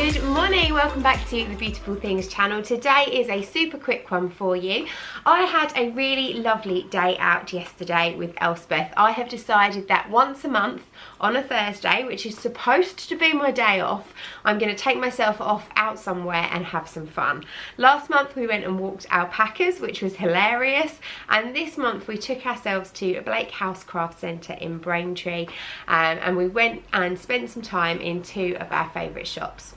Good morning, welcome back to the Beautiful Things channel. Today is a super quick one for you. I had a really lovely day out yesterday with Elspeth. I have decided that once a month on a Thursday, which is supposed to be my day off, I'm going to take myself off out somewhere and have some fun. Last month we went and walked alpacas, which was hilarious, and this month we took ourselves to Blake House Craft Centre in Braintree, and we went and spent some time in two of our favourite shops.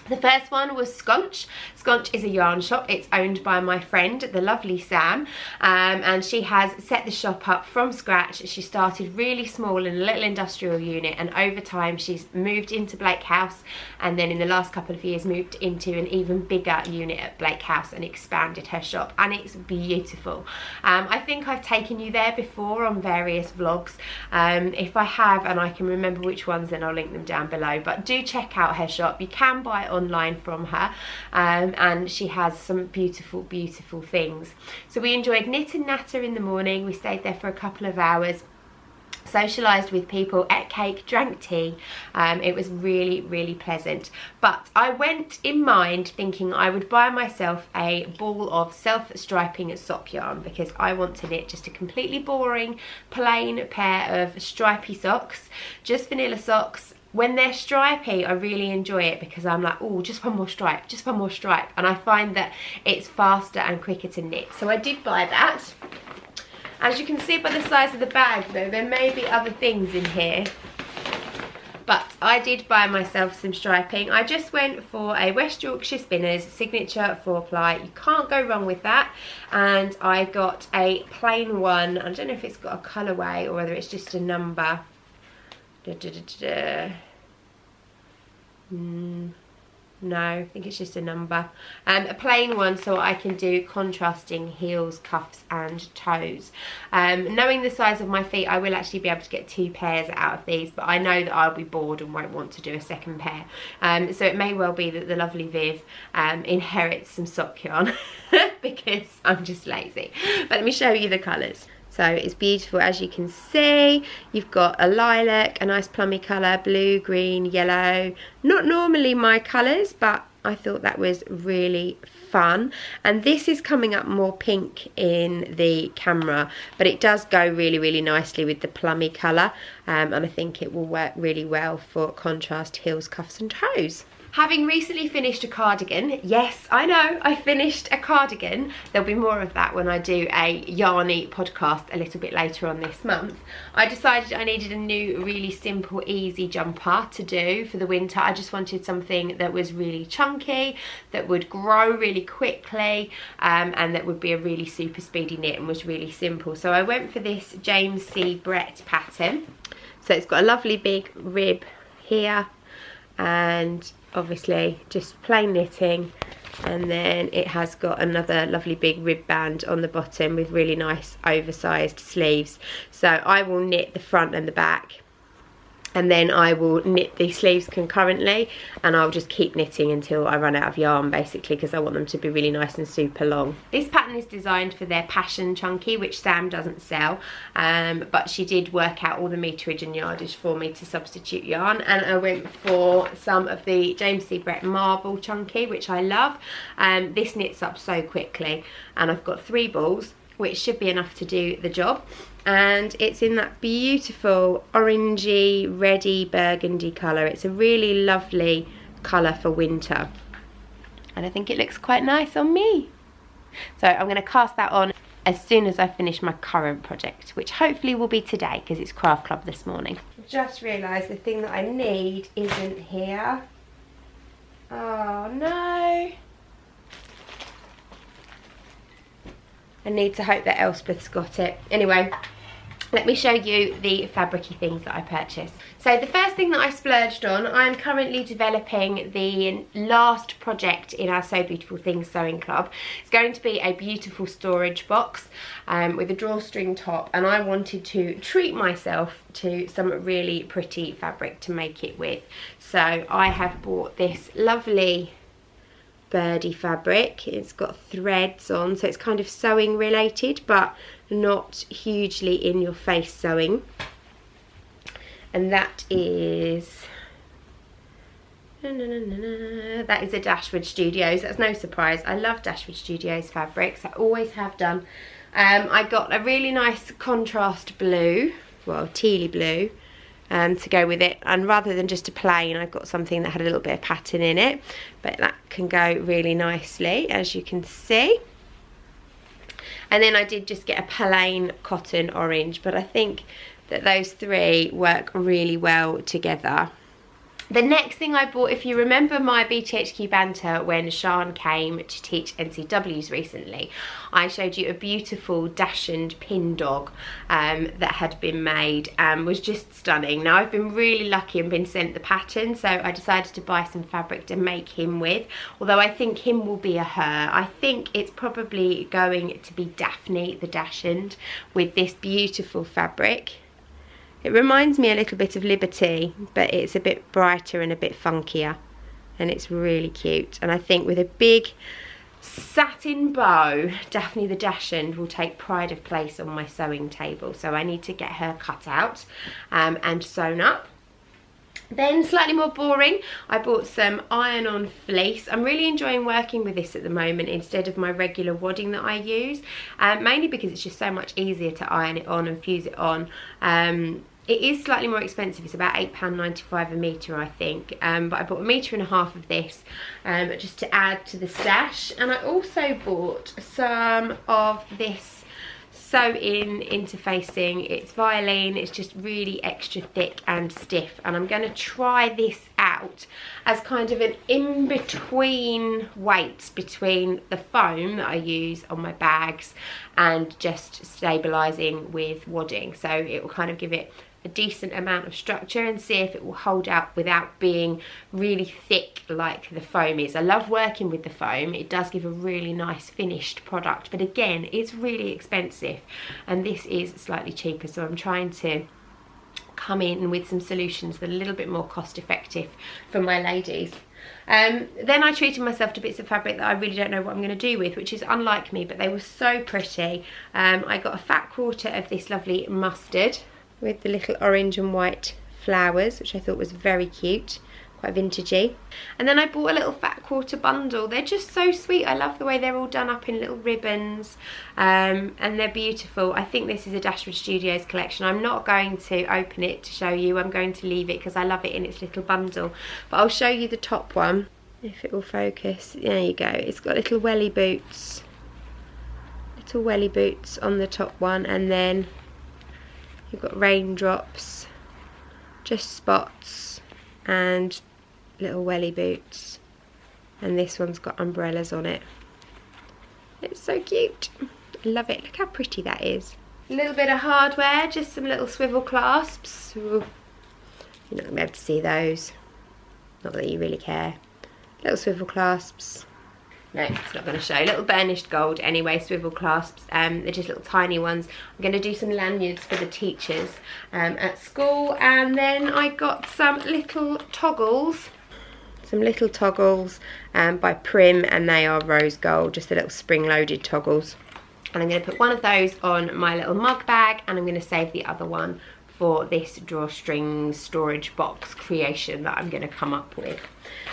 The first one was Sconch. Sconch is a yarn shop. It's owned by my friend, the lovely Sam, and she has set the shop up from scratch. She started really small in a little industrial unit, and over time she's moved into Blake House, and then in the last couple of years moved into an even bigger unit at Blake House and expanded her shop, and it's beautiful. I think I've taken you there before on various vlogs. If I have and I can remember which ones, then I'll link them down below, but do check out her shop. You can buy it online from her, and she has some beautiful things. So we enjoyed knit and natter in the morning. We stayed there for a couple of hours, socialised with people, ate cake, drank tea. It was really pleasant. But I went in mind thinking I would buy myself a ball of self-striping sock yarn, because I want to knit just a completely boring plain pair of stripy socks, just vanilla socks. When they're stripy, I really enjoy it because I'm like, oh, just one more stripe, and I find that it's faster and quicker to knit. So I did buy that. As you can see by the size of the bag though, there may be other things in here, but I did buy myself some striping. I just went for a West Yorkshire Spinners signature 4-ply. You can't go wrong with that. And I got a plain one. I don't know if it's got a colourway or whether it's just a number. No, I think it's just a number. A plain one, so I can do contrasting heels, cuffs and toes. Knowing the size of my feet, I will actually be able to get 2 pairs out of these, but I know that I'll be bored and won't want to do a second pair. So it may well be that the lovely Viv inherits some sock yarn because I'm just lazy. But let me show you the colours. So it's beautiful, as you can see. You've got a lilac, a nice plummy colour, blue, green, yellow. Not normally my colours, but I thought that was really fun. And this is coming up more pink in the camera, but it does go really nicely with the plummy colour. And I think it will work really well for contrast heels, cuffs and toes. Having recently finished a cardigan, yes, I know, I finished a cardigan. There'll be more of that when I do a yarny podcast a little bit later on this month. I decided I needed a new, really simple, easy jumper to do for the winter. I just wanted something that was really chunky, that would grow really quickly, and that would be a really super speedy knit and was really simple. So I went for this James C. Brett pattern. So it's got a lovely big rib here, and obviously just plain knitting, and then it has got another lovely big rib band on the bottom with really nice oversized sleeves. So I will knit the front and the back, and then I will knit the sleeves concurrently, and I'll just keep knitting until I run out of yarn, basically, because I want them to be really nice and super long. This pattern is designed for their Passion Chunky, which Sam doesn't sell, but she did work out all the meterage and yardage for me to substitute yarn, and I went for some of the James C. Brett Marble Chunky, which I love. This knits up so quickly, and I've got 3 balls, which should be enough to do the job. And it's in that beautiful orangey, reddy, burgundy colour. It's a really lovely colour for winter, and I think it looks quite nice on me. So I'm going to cast that on as soon as I finish my current project, which hopefully will be today because it's craft club this morning. I've just realised the thing that I need isn't here. Oh no. I need to hope that Elspeth's got it. Anyway, let me show you the fabricy things that I purchased. So the first thing that I splurged on, I'm currently developing the last project in our So Beautiful Things sewing club. It's going to be a beautiful storage box with a drawstring top, and I wanted to treat myself to some really pretty fabric to make it with. So I have bought this lovely birdie fabric. It's got threads on, so it's kind of sewing related but not hugely in your face sewing, and that is That is a Dashwood Studios. That's no surprise. I love Dashwood Studios fabrics. I always have done. I got a really nice contrast blue, well, tealy blue, to go with it, and rather than just a plain, I've got something that had a little bit of pattern in it, but that can go really nicely, as you can see. And then I did just get a plain cotton orange, but I think that those three work really well together. The next thing I bought, if you remember my BTHQ banter when Sian came to teach NCWs recently, I showed you a beautiful dachshund pin dog that had been made and was just stunning. Now I've been really lucky and been sent the pattern, so I decided to buy some fabric to make him with, although I think him will be a her. I think it's probably going to be Daphne the dachshund with this beautiful fabric. It reminds me a little bit of Liberty, but it's a bit brighter and a bit funkier, and it's really cute. And I think with a big satin bow, Daphne the Dachshund will take pride of place on my sewing table, so I need to get her cut out and sewn up. Then, slightly more boring, I bought some iron-on fleece. I'm really enjoying working with this at the moment instead of my regular wadding that I use, mainly because it's just so much easier to iron it on and fuse it on. It is slightly more expensive. It's about £8.95 a metre, I think, but I bought 1.5 metres of this just to add to the stash. And I also bought some of this sew-in interfacing. It's Violin. It's just really extra thick and stiff, and I'm going to try this out as kind of an in-between weight between the foam that I use on my bags and just stabilising with wadding. So it will kind of give it a decent amount of structure and see if it will hold out without being really thick like the foam is. I love working with the foam. It does give a really nice finished product, but again, it's really expensive and this is slightly cheaper, so I'm trying to come in with some solutions that are a little bit more cost effective for my ladies. Then I treated myself to bits of fabric that I really don't know what I'm going to do with, which is unlike me, but they were so pretty. I got a fat quarter of this lovely mustard with the little orange and white flowers, which I thought was very cute, quite vintagey. And then I bought a little fat quarter bundle. They're just so sweet. I love the way they're all done up in little ribbons, and they're beautiful. I think this is a Dashwood Studios collection. I'm not going to open it to show you. I'm going to leave it because I love it in its little bundle. But I'll show you the top one, if it will focus. There you go. It's got little welly boots. Little welly boots on the top one, and then you've got raindrops, just spots, and little welly boots. And this one's got umbrellas on it. It's so cute. I love it. Look how pretty that is. A little bit of hardware, just some little swivel clasps. Ooh. You're not going to be able to see those. Not that you really care. Little swivel clasps. No, it's not going to show. Little burnished gold anyway, swivel clasps. They're just little tiny ones. I'm going to do some lanyards for the teachers at school. And then I got some little toggles. Some little toggles by Prim, and they are rose gold, just the little spring-loaded toggles. And I'm going to put one of those on my little mug bag, and I'm going to save the other one for this drawstring storage box creation that I'm going to come up with.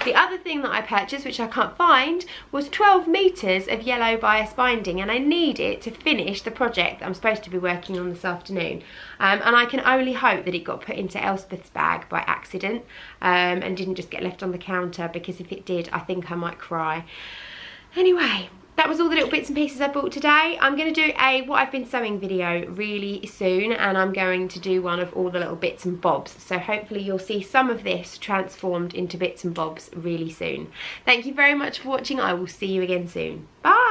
The other thing that I purchased, which I can't find, was 12 metres of yellow bias binding, and I need it to finish the project that I'm supposed to be working on this afternoon. And I can only hope that it got put into Elspeth's bag by accident and didn't just get left on the counter, because if it did, I think I might cry. Anyway, that was all the little bits and pieces I bought today. I'm going to do a what I've been sewing video really soon, and I'm going to do one of all the little bits and bobs. So hopefully you'll see some of this transformed into bits and bobs really soon. Thank you very much for watching. I will see you again soon. Bye!